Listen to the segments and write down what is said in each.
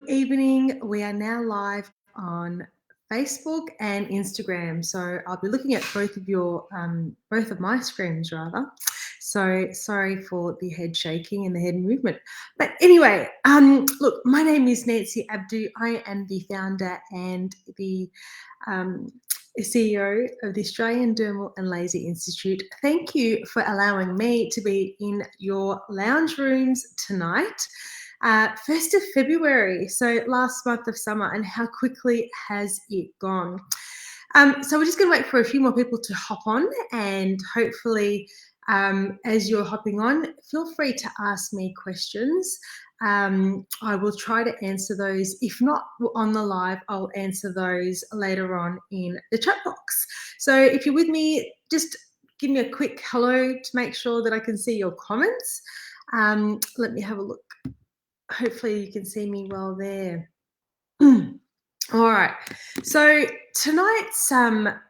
evening. We are now live on Facebook and Instagram. So I'll be looking at both of my screens rather. So sorry for the head shaking and the head movement. But anyway, look, my name is Nancy Abdu. I am the founder and the um, CEO of the Australian Dermal and Laser Institute. Thank you for allowing me to be in your lounge rooms tonight. 1st of February, so last month of summer, and how quickly has it gone? So we're just going to wait for a few more people to hop on, and hopefully, as you're hopping on, feel free to ask me questions. I will try to answer those. If not on the live, I'll answer those later on in the chat box. So if you're with me, just give me a quick hello to make sure that I can see your comments. Let me have a look. Hopefully you can see me well there. All right. So tonight's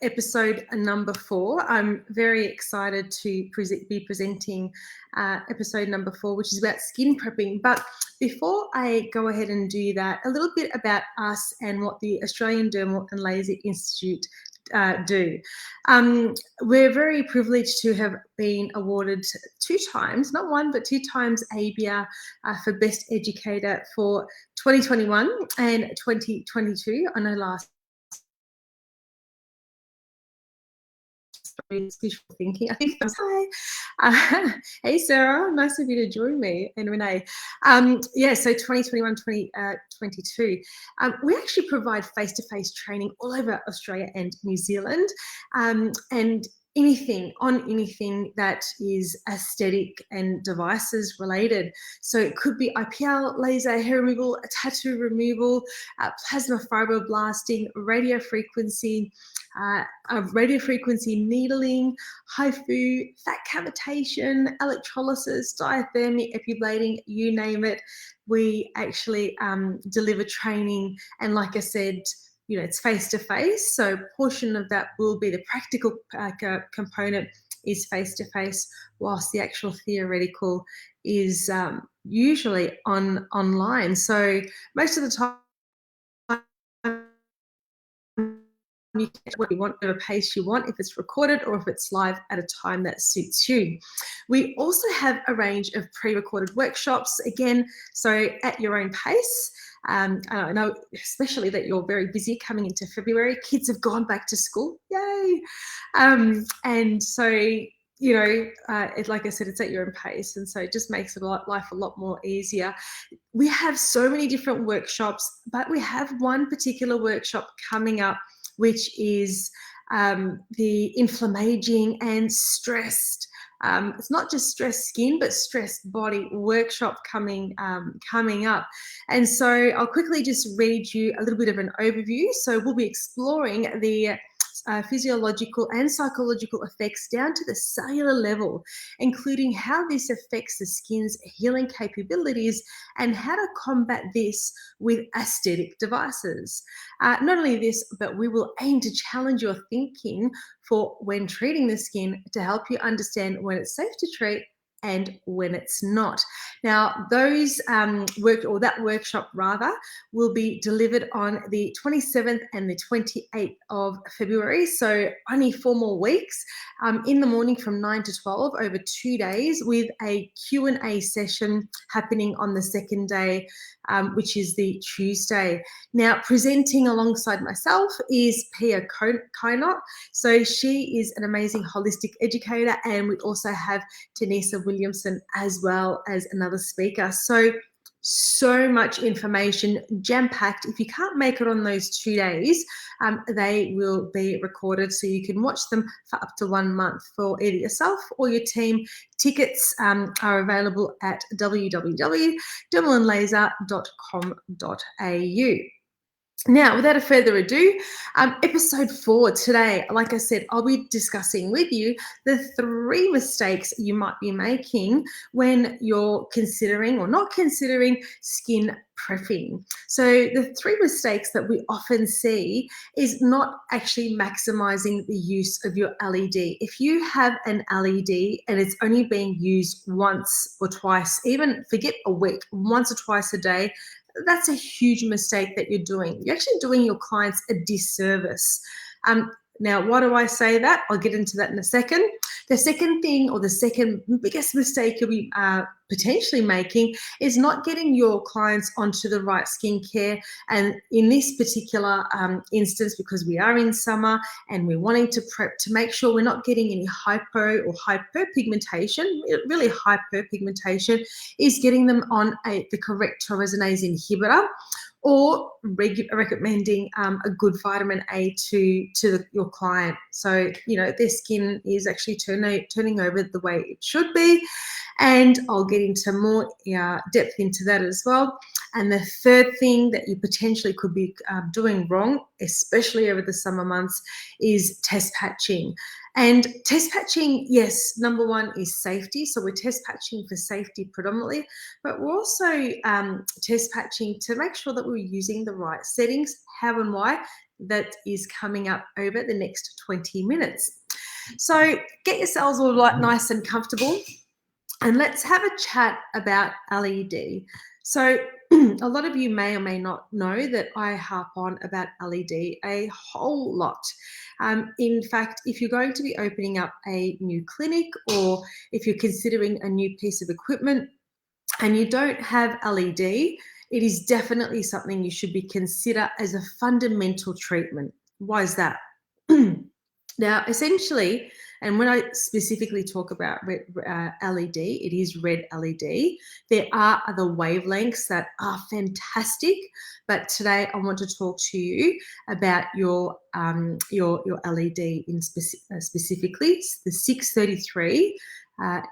episode number 4, I'm very excited to be presenting episode number 4, which is about skin prepping. But before I go ahead and do that, a little bit about us and what the Australian Dermal and Laser Institute do. We're very privileged to have been awarded 2 times, not one, but 2 times ABIA for Best Educator for 2021 and 2022. I know last visual thinking. I think it was hi. Hey Sarah, nice of you to join me, and Renee. So 2021, 2022. We actually provide face-to-face training all over Australia and New Zealand, and anything that is aesthetic and devices related. So it could be IPL, laser hair removal, tattoo removal, plasma fibroblasting, radio frequency needling, HIFU, fat cavitation, electrolysis, diathermy, epiblading, you name it. We actually deliver training, and like I said, it's face-to-face, so a portion of that will be the practical component is face-to-face, whilst the actual theoretical is usually online. So most of the time, you get what you want, whatever pace you want, if it's recorded or if it's live at a time that suits you. We also have a range of pre-recorded workshops, again, so at your own pace. I know especially that you're very busy coming into February. Kids have gone back to school, yay! And so, like I said, it's at your own pace, and so it just makes life a lot more easier. We have so many different workshops, but we have one particular workshop coming up, which is the inflammaging and stressed. It's not just stressed skin, but stressed body workshop coming up. And so I'll quickly just read you a little bit of an overview. So we'll be exploring the physiological and psychological effects down to the cellular level, including how this affects the skin's healing capabilities and how to combat this with aesthetic devices. Not only this, but we will aim to challenge your thinking for when treating the skin to help you understand when it's safe to treat and when it's not. Now, that workshop rather will be delivered on the 27th and the 28th of February, so only 4 more weeks, in the morning from 9 to 12 over 2 days, with a Q&A session happening on the second day, which is the Tuesday. Now, presenting alongside myself is Pia Kynott. So she is an amazing holistic educator, and we also have Denisa Williamson as well as another speaker. So much information jam-packed. If you can't make it on those 2 days, they will be recorded so you can watch them for up to 1 month for either yourself or your team. Tickets are available at www.dermalandlaser.com.au. Now, without further ado, episode 4 today, like I said, I'll be discussing with you the 3 mistakes you might be making when you're considering or not considering skin prepping. So the 3 mistakes that we often see is not actually maximizing the use of your LED. If you have an LED and it's only being used once or twice, even forget a week, once or twice a day, that's a huge mistake that you're doing. You're actually doing your clients a disservice. Now, why do I say that? I'll get into that in a second. The second thing, or the second biggest mistake you'll be potentially making, is not getting your clients onto the right skincare. And in this particular instance, because we are in summer and we're wanting to prep to make sure we're not getting any hypo or hyperpigmentation, really hyperpigmentation, is getting them on the correct tyrosinase inhibitor, or recommending a good vitamin A to your client. So, their skin is actually turning over the way it should be. And I'll get into more depth into that as well. And the third thing that you potentially could be doing wrong, especially over the summer months, is test patching. And test patching, yes, number one is safety. So we're test patching for safety predominantly, but we're also test patching to make sure that we're using the right settings, how and why. That is coming up over the next 20 minutes. So get yourselves all nice and comfortable, and let's have a chat about LED. So a lot of you may or may not know that I harp on about LED a whole lot. In fact, if you're going to be opening up a new clinic, or if you're considering a new piece of equipment and you don't have LED, it is definitely something you should be consider as a fundamental treatment. Why is that? Now, essentially, and when I specifically talk about LED, it is red LED. There are other wavelengths that are fantastic, but today I want to talk to you about your LED in specifically the 633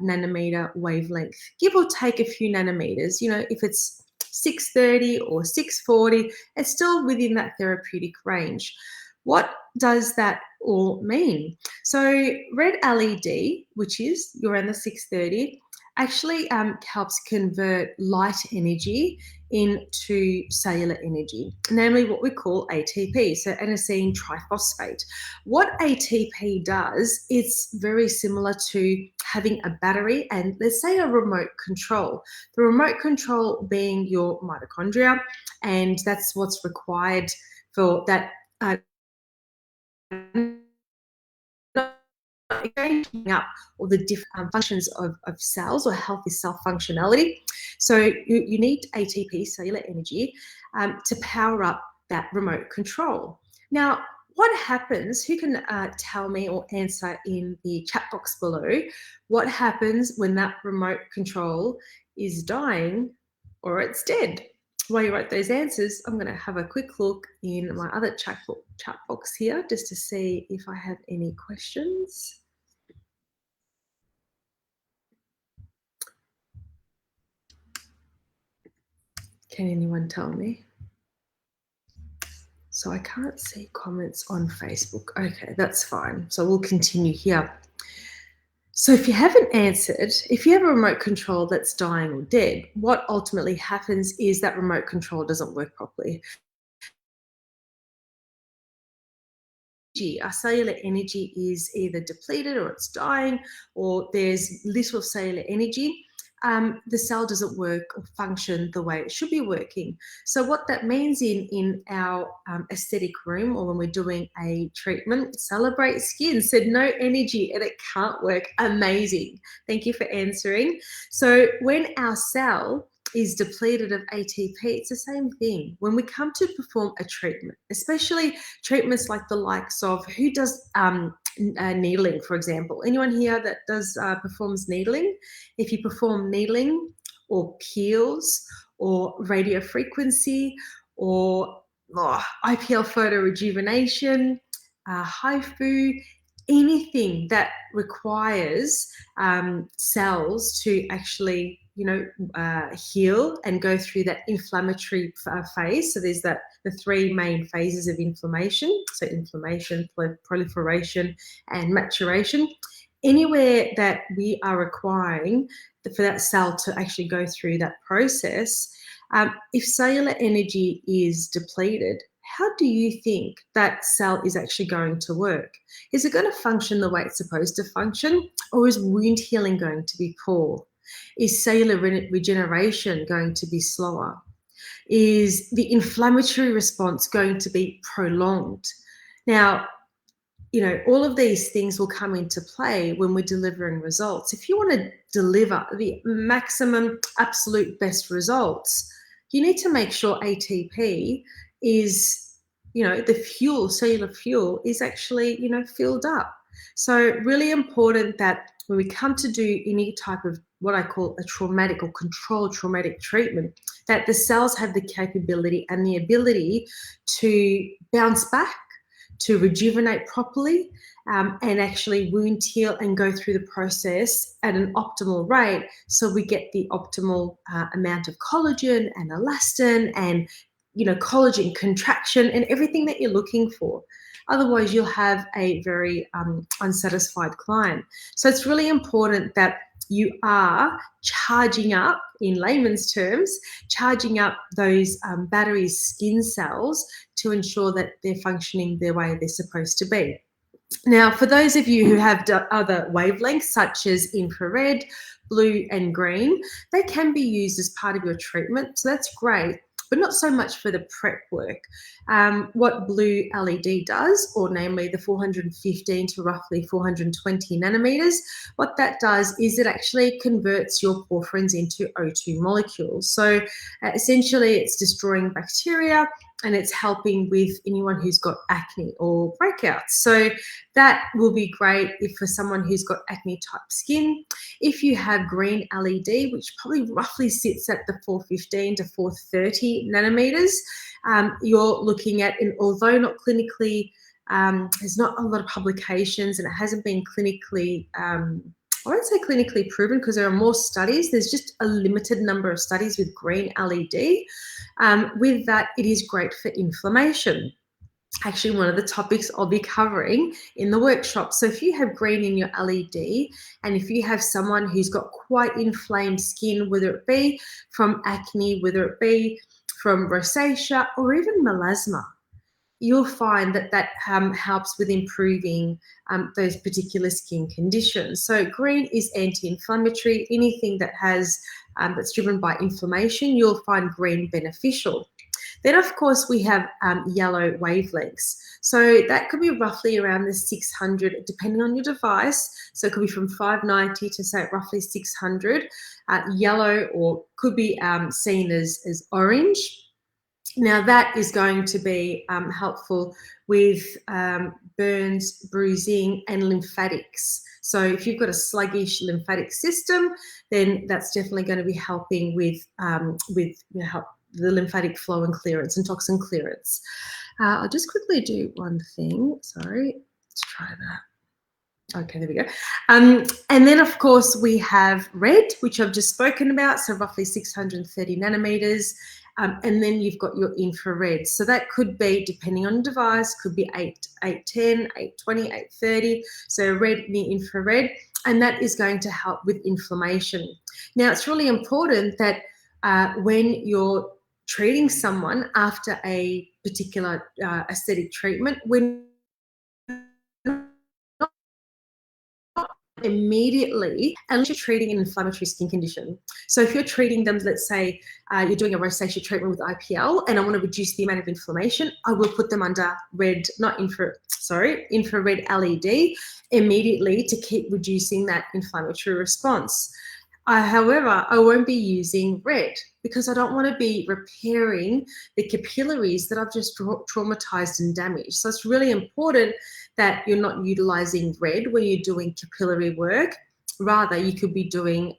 nanometer wavelength, give or take a few nanometers. If it's 630 or 640, it's still within that therapeutic range. What does that all mean? So red LED, which is you're in the 630, actually helps convert light energy into cellular energy, namely what we call ATP, so adenosine triphosphate. What ATP does, it's very similar to having a battery and, let's say, a remote control. The remote control being your mitochondria, and that's what's required for that changing up all the different functions of cells, or healthy cell functionality. So you need ATP, cellular energy, to power up that remote control. Now, what happens, who can tell me or answer in the chat box below, what happens when that remote control is dying or it's dead? While you write those answers, I'm going to have a quick look in my other chat box here just to see if I have any questions. Can anyone tell me? So I can't see comments on Facebook. Okay, that's fine. So we'll continue here. So if you haven't answered, if you have a remote control that's dying or dead, what ultimately happens is that remote control doesn't work properly. Our cellular energy is either depleted, or it's dying, or there's little cellular energy. The cell doesn't work or function the way it should be working. So what that means in our aesthetic room, or when we're doing a treatment, Celebrate Skin said no energy and it can't work. Amazing. Thank you for answering. So when our cell is depleted of ATP, it's the same thing. When we come to perform a treatment, especially treatments like the likes of, who does needling, for example? Anyone here that does performs needling? If you perform needling or peels or radio frequency or IPL photo rejuvenation, HIFU, anything that requires cells to actually heal and go through that inflammatory phase. So there's the three main phases of inflammation. So inflammation, proliferation, and maturation. Anywhere that we are requiring for that cell to actually go through that process, if cellular energy is depleted, how do you think that cell is actually going to work? Is it going to function the way it's supposed to function, or is wound healing going to be poor? Is cellular regeneration going to be slower? is the inflammatory response going to be prolonged? Now, all of these things will come into play when we're delivering results. If you want to deliver the maximum, absolute best results, you need to make sure ATP is, the fuel, cellular fuel, is actually, filled up. So really important that when we come to do any type of what I call a traumatic or controlled traumatic treatment, that the cells have the capability and the ability to bounce back, to rejuvenate properly, and actually wound heal and go through the process at an optimal rate, so we get the optimal amount of collagen and elastin and collagen contraction and everything that you're looking for. Otherwise, you'll have a very unsatisfied client. So it's really important that you are charging up, in layman's terms, charging up those battery skin cells to ensure that they're functioning the way they're supposed to be. Now, for those of you who have other wavelengths, such as infrared, blue and green, they can be used as part of your treatment. So that's great, but not so much for the prep work. What blue LED does, or namely the 415 to roughly 420 nanometers, what that does is it actually converts your porphyrins into O2 molecules. So essentially it's destroying bacteria and it's helping with anyone who's got acne or breakouts. So that will be great if for someone who's got acne type skin. If you have green LED, which probably roughly sits at the 415 to 430 nanometers, you're looking at, and although not clinically, there's not a lot of publications and it hasn't been clinically, I won't say clinically proven because there are more studies. There's just a limited number of studies with green LED. With that, it is great for inflammation. Actually, one of the topics I'll be covering in the workshop. So if you have green in your LED, and if you have someone who's got quite inflamed skin, whether it be from acne, whether it be from rosacea or even melasma, you'll find that that helps with improving those particular skin conditions. So green is anti-inflammatory. Anything that has that's driven by inflammation, you'll find green beneficial. Then, of course, we have yellow wavelengths. So that could be roughly around the 600, depending on your device. So it could be from 590 to, say, roughly 600. Yellow, or could be seen as orange. Now, that is going to be helpful with burns, bruising, and lymphatics. So if you've got a sluggish lymphatic system, then that's definitely going to be helping with help the lymphatic flow and clearance and toxin clearance. I'll just quickly do one thing. Sorry, let's try that. Okay, there we go. And then, of course, we have red, which I've just spoken about, so roughly 630 nanometers. And then you've got your infrared. So that could be, depending on the device, could be 810, 820, 830. So red in the infrared, and that is going to help with inflammation. Now, it's really important that when you're treating someone after a particular aesthetic treatment, when immediately, unless you're treating an inflammatory skin condition. So if you're treating them, let's say you're doing a rosacea treatment with IPL and I want to reduce the amount of inflammation, I will put them under infrared LED immediately to keep reducing that inflammatory response. However, I won't be using red because I don't want to be repairing the capillaries that I've just traumatized and damaged. So it's really important that you're not utilizing red when you're doing capillary work. Rather, you could be doing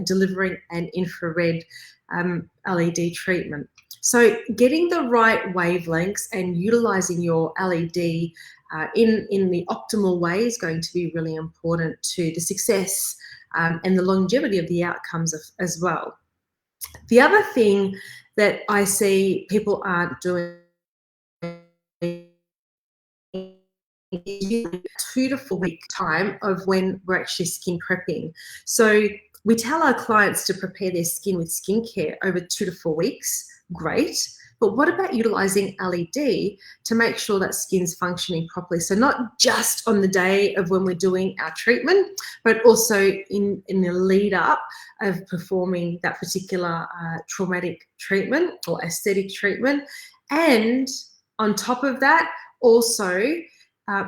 delivering an infrared LED treatment. So getting the right wavelengths and utilizing your LED in the optimal way is going to be really important to the success and the longevity of the outcomes as well. The other thing that I see people aren't doing is 2 to 4 week time of when we're actually skin prepping. So we tell our clients to prepare their skin with skincare over 2 to 4 weeks. Great. But what about utilizing LED to make sure that skin's functioning properly? So not just on the day of when we're doing our treatment, but also in the lead up of performing that particular traumatic treatment or aesthetic treatment. And on top of that, also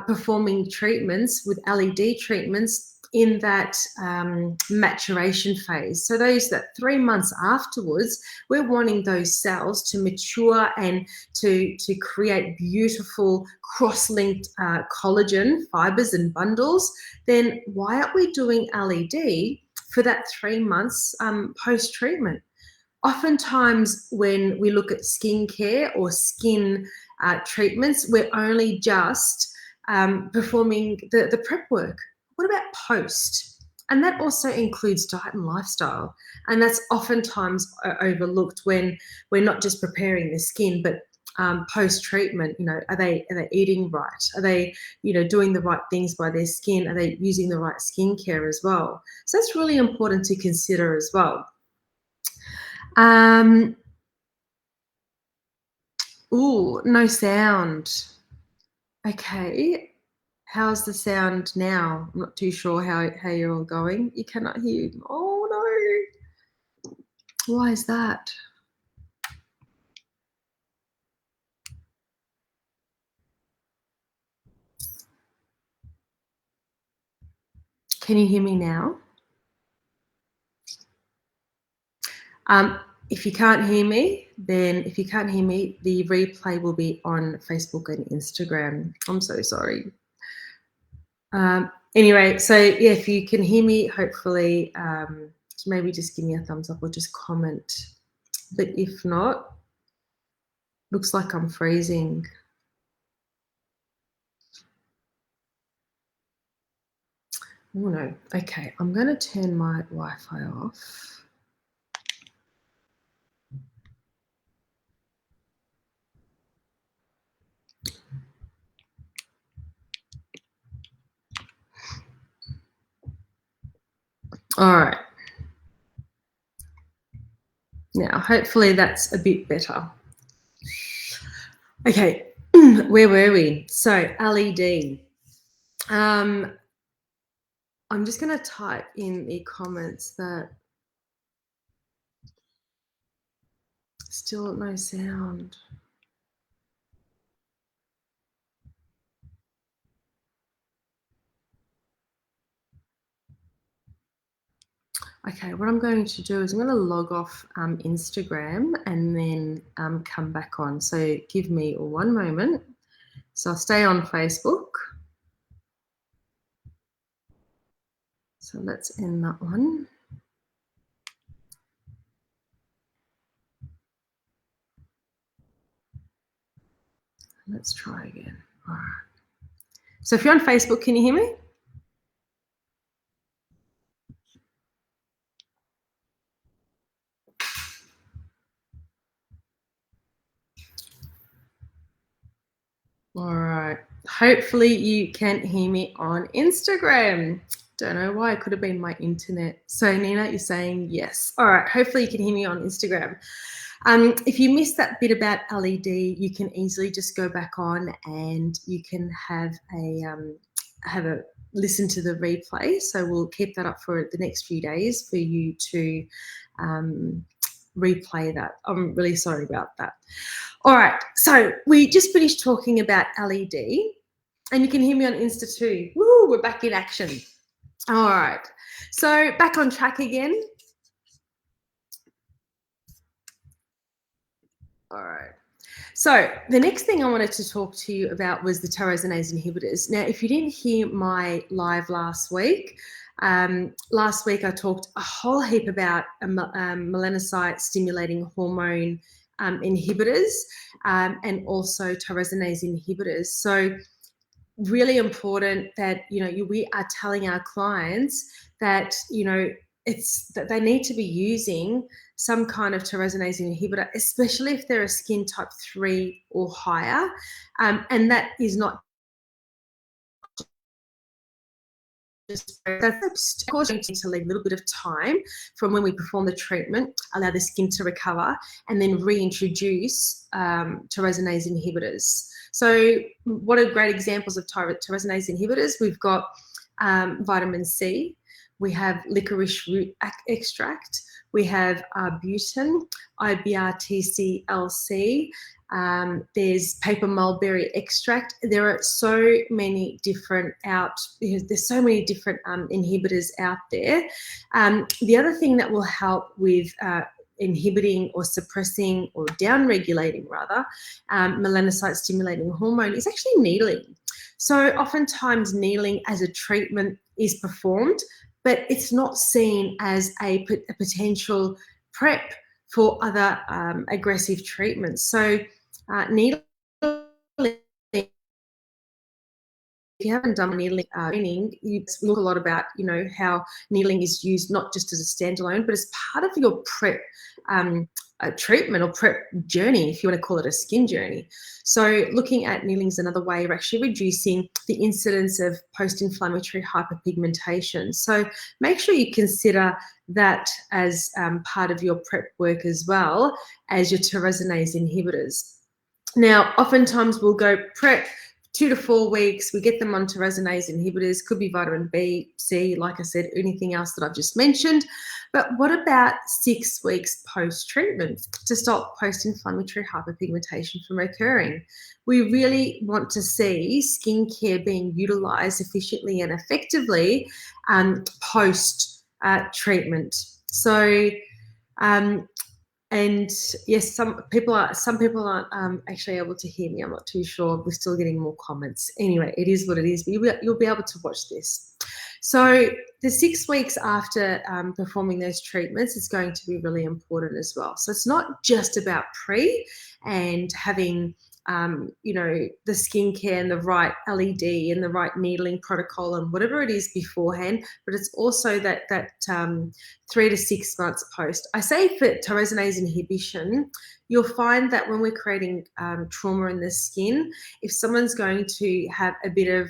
performing treatments with LED treatments in that maturation phase. So those that 3 months afterwards, we're wanting those cells to mature and to create beautiful cross-linked collagen fibers and bundles. Then why aren't we doing LED for that 3 months post-treatment? Oftentimes when we look at skincare or skin treatments, we're only just performing the prep work. What about post? And that also includes diet and lifestyle. And that's oftentimes overlooked when we're not just preparing the skin, but post-treatment, are they eating right? Are they, doing the right things by their skin? Are they using the right skincare as well? So that's really important to consider as well. Ooh, no sound. Okay. How's the sound now? I'm not too sure how you're all going. You cannot hear. Oh no. Why is that? Can you hear me now? If you can't hear me, the replay will be on Facebook and Instagram. I'm so sorry. Anyway, so yeah, if you can hear me, hopefully maybe just give me a thumbs up or just comment. But if not, looks like I'm freezing. Oh no. Okay, I'm going to turn my Wi-Fi off. All right. Now, hopefully that's a bit better. Okay, where were we? So LED. I'm just going to type in the comments that still no sound. Okay, what I'm going to do is I'm going to log off Instagram and then come back on. So give me one moment. So I'll stay on Facebook. So let's end that one. Let's try again. All right. So if you're on Facebook, can you hear me? All right. Hopefully you can hear me on Instagram. Don't know why. It could have been my internet. So Nina, you're saying yes. All right. Hopefully you can hear me on Instagram. If you missed that bit about LED, you can easily just go back on and you can have a listen to the replay. So we'll keep that up for the next few days for you to replay that. I'm really sorry about that. All right, so we just finished talking about LED, and you can hear me on Insta too. Woo, we're back in action. All right, so back on track again. All right. So the next thing I wanted to talk to you about was the tyrosinase inhibitors. Now, if you didn't hear my live last week I talked a whole heap about melanocyte stimulating hormone inhibitors and also tyrosinase inhibitors. So really important that we are telling our clients that it's that they need to be using some kind of tyrosinase inhibitor, especially if they're a skin type 3 or higher, and that is not of course, we need to leave a little bit of time from when we perform the treatment, allow the skin to recover, and then reintroduce tyrosinase inhibitors. So what are great examples of tyrosinase inhibitors? We've got vitamin C, we have licorice root extract, we have arbutin, IBRTC-LC, there's paper mulberry extract. There are so many different there's so many different inhibitors out there. The other thing that will help with inhibiting or suppressing or downregulating rather melanocyte stimulating hormone is actually needling. So oftentimes needling as a treatment is performed, but it's not seen as a potential prep for other aggressive treatments. So needling, if you haven't done needling training, you look a lot about, how needling is used not just as a standalone, but as part of your prep treatment or prep journey, if you want to call it a skin journey. So looking at needling is another way of actually reducing the incidence of post-inflammatory hyperpigmentation. So make sure you consider that as part of your prep work as well as your tyrosinase inhibitors. Now, oftentimes we'll go prep 2 to 4 weeks, we get them on tyrosinase inhibitors, could be vitamin B, C, like I said, anything else that I've just mentioned. But what about 6 weeks post-treatment to stop post-inflammatory hyperpigmentation from occurring? We really want to see skincare being utilised efficiently and effectively post-treatment. So, and yes, some people aren't actually able to hear me. I'm not too sure. We're still getting more comments. Anyway, it is what it is. But you'll be able to watch this. So the 6 weeks after performing those treatments is going to be really important as well. So it's not just about pre and having the skincare and the right LED and the right needling protocol and whatever it is beforehand, but it's also that 3 to 6 months post. I say for tyrosinase inhibition, you'll find that when we're creating trauma in the skin, if someone's going to have a bit of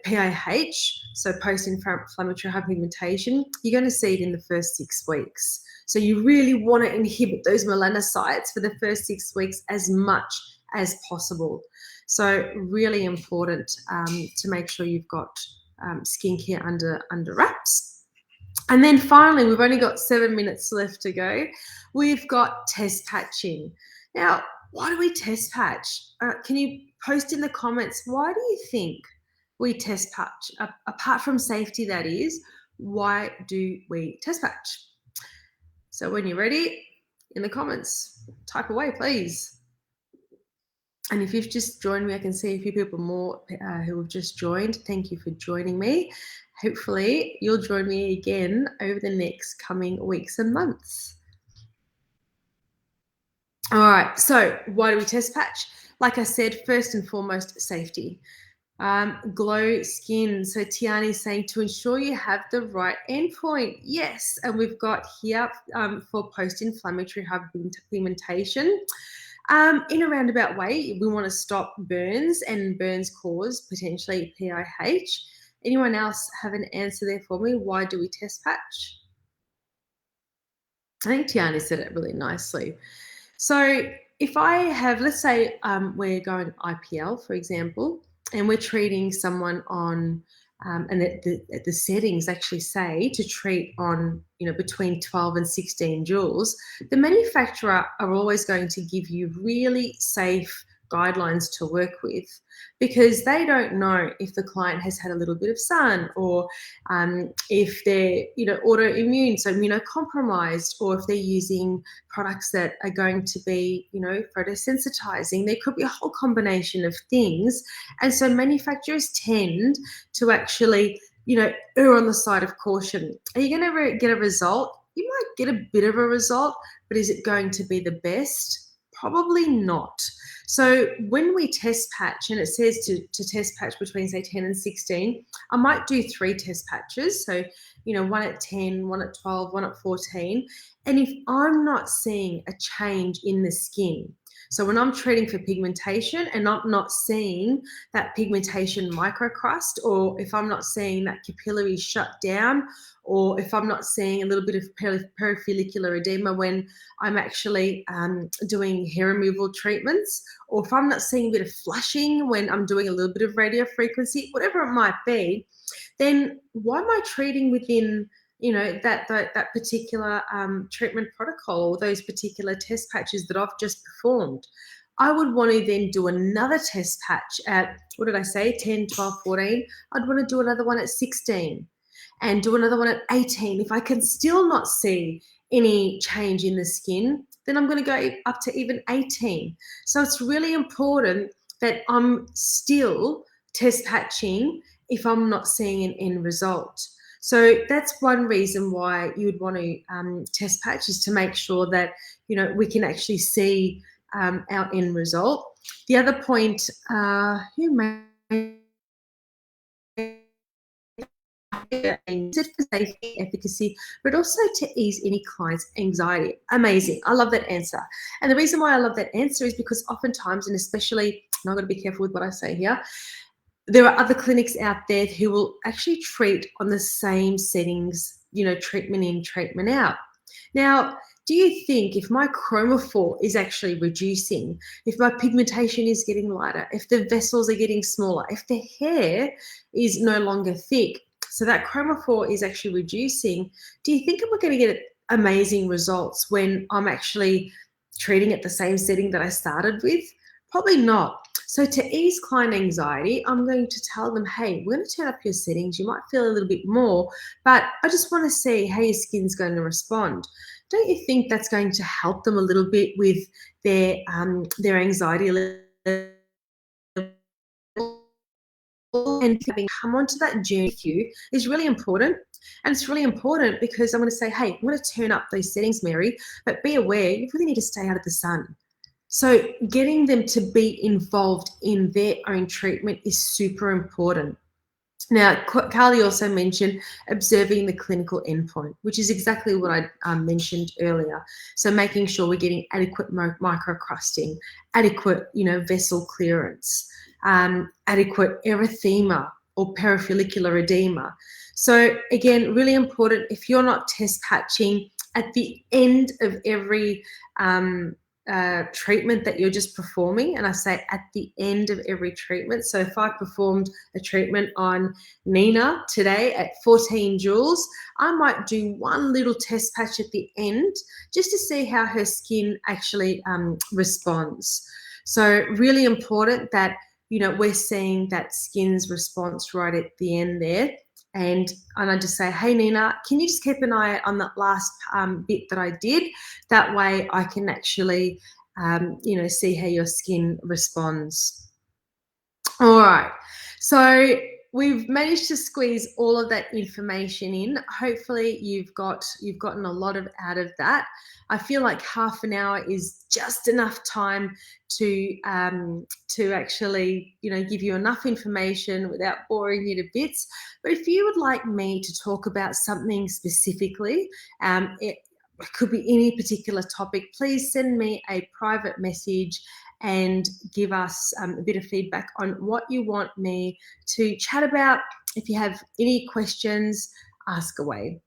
PIH, so post-inflammatory hyperpigmentation, you're going to see it in the first 6 weeks. So you really want to inhibit those melanocytes for the first 6 weeks as much as possible. So really important to make sure you've got skincare under wraps. And then finally, we've only got 7 minutes left to go. We've got test patching. Now, why do we test patch? Can you post in the comments, why do you think we test patch? Apart from safety, that is, why do we test patch? So when you're ready, in the comments, type away, please. And if you've just joined me, I can see a few people more who have just joined. Thank you for joining me. Hopefully, you'll join me again over the next coming weeks and months. All right, so why do we test patch? Like I said, first and foremost, safety. Glow skin. So Tiani's saying to ensure you have the right endpoint. Yes, and we've got here for post-inflammatory hyperpigmentation. In a roundabout way, we want to stop burns, and burns cause potentially PIH. Anyone else have an answer there for me? Why do we test patch? I think Tiani said it really nicely. So if I have, let's say we're going IPL, for example, and we're treating someone on, and the settings actually say to treat on, between 12 and 16 joules, the manufacturer are always going to give you really safe guidelines to work with, because they don't know if the client has had a little bit of sun, or if they're autoimmune, so immunocompromised, or if they're using products that are going to be photosensitizing. There could be a whole combination of things, and so manufacturers tend to actually err on the side of caution. Are you going to get a result? You might get a bit of a result, but is it going to be the best? Probably not. So when we test patch, and it says to test patch between, say, 10 and 16, I might do 3 test patches. So, one at 10, one at 12, one at 14. And if I'm not seeing a change in the skin, So when I'm treating for pigmentation and I'm not seeing that pigmentation microcrust, or if I'm not seeing that capillary shut down, or if I'm not seeing a little bit of perifollicular edema when I'm actually doing hair removal treatments, or if I'm not seeing a bit of flushing when I'm doing a little bit of radio frequency, whatever it might be, then why am I treating within that particular treatment protocol, or those particular test patches that I've just performed? I would want to then do another test patch at, what did I say, 10, 12, 14. I'd want to do another one at 16 and do another one at 18. If I can still not see any change in the skin, then I'm going to go up to even 18. So it's really important that I'm still test patching if I'm not seeing an end result. So that's one reason why you would want to test patch, is to make sure that, we can actually see our end result. The other point, who may for safety, efficacy, but also to ease any client's anxiety. Amazing. I love that answer. And the reason why I love that answer is because oftentimes, and especially, and I've got to be careful with what I say here, there are other clinics out there who will actually treat on the same settings, treatment in, treatment out. Now, do you think if my chromophore is actually reducing, if my pigmentation is getting lighter, if the vessels are getting smaller, if the hair is no longer thick, so that chromophore is actually reducing, do you think we're going to get amazing results when I'm actually treating at the same setting that I started with? Probably not. So to ease client anxiety, I'm going to tell them, hey, we're going to turn up your settings. You might feel a little bit more, but I just want to see how your skin's going to respond. Don't you think that's going to help them a little bit with their anxiety level? And having come onto that journey with you is really important. And it's really important because I'm going to say, hey, I'm going to turn up those settings, Mary, but be aware, you really need to stay out of the sun. So getting them to be involved in their own treatment is super important. Now, Carly also mentioned observing the clinical endpoint, which is exactly what I mentioned earlier. So making sure we're getting adequate microcrusting, adequate, vessel clearance, adequate erythema or perifollicular edema. So again, really important, if you're not test patching at the end of every treatment that you're just performing, and I say at the end of every treatment. So if I performed a treatment on Nina today at 14 joules, I might do one little test patch at the end just to see how her skin actually responds. So really important that, we're seeing that skin's response right at the end there. And I just say, hey, Nina, can you just keep an eye on that last bit that I did? That way I can actually, see how your skin responds. All right. So we've managed to squeeze all of that information in. Hopefully you've gotten a lot out of that. I feel like half an hour is just enough time to actually, give you enough information without boring you to bits. But if you would like me to talk about something specifically, it could be any particular topic, please send me a private message and give us a bit of feedback on what you want me to chat about. If you have any questions, ask away.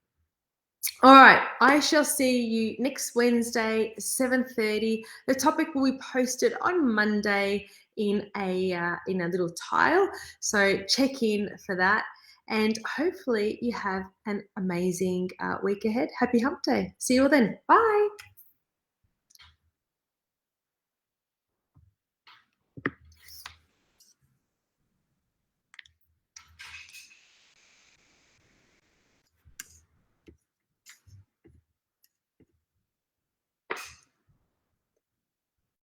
All right, I shall see you next Wednesday, 7:30. The topic will be posted on Monday in a little tile, so check in for that. And hopefully you have an amazing week ahead. Happy Hump Day. See you all then. Bye.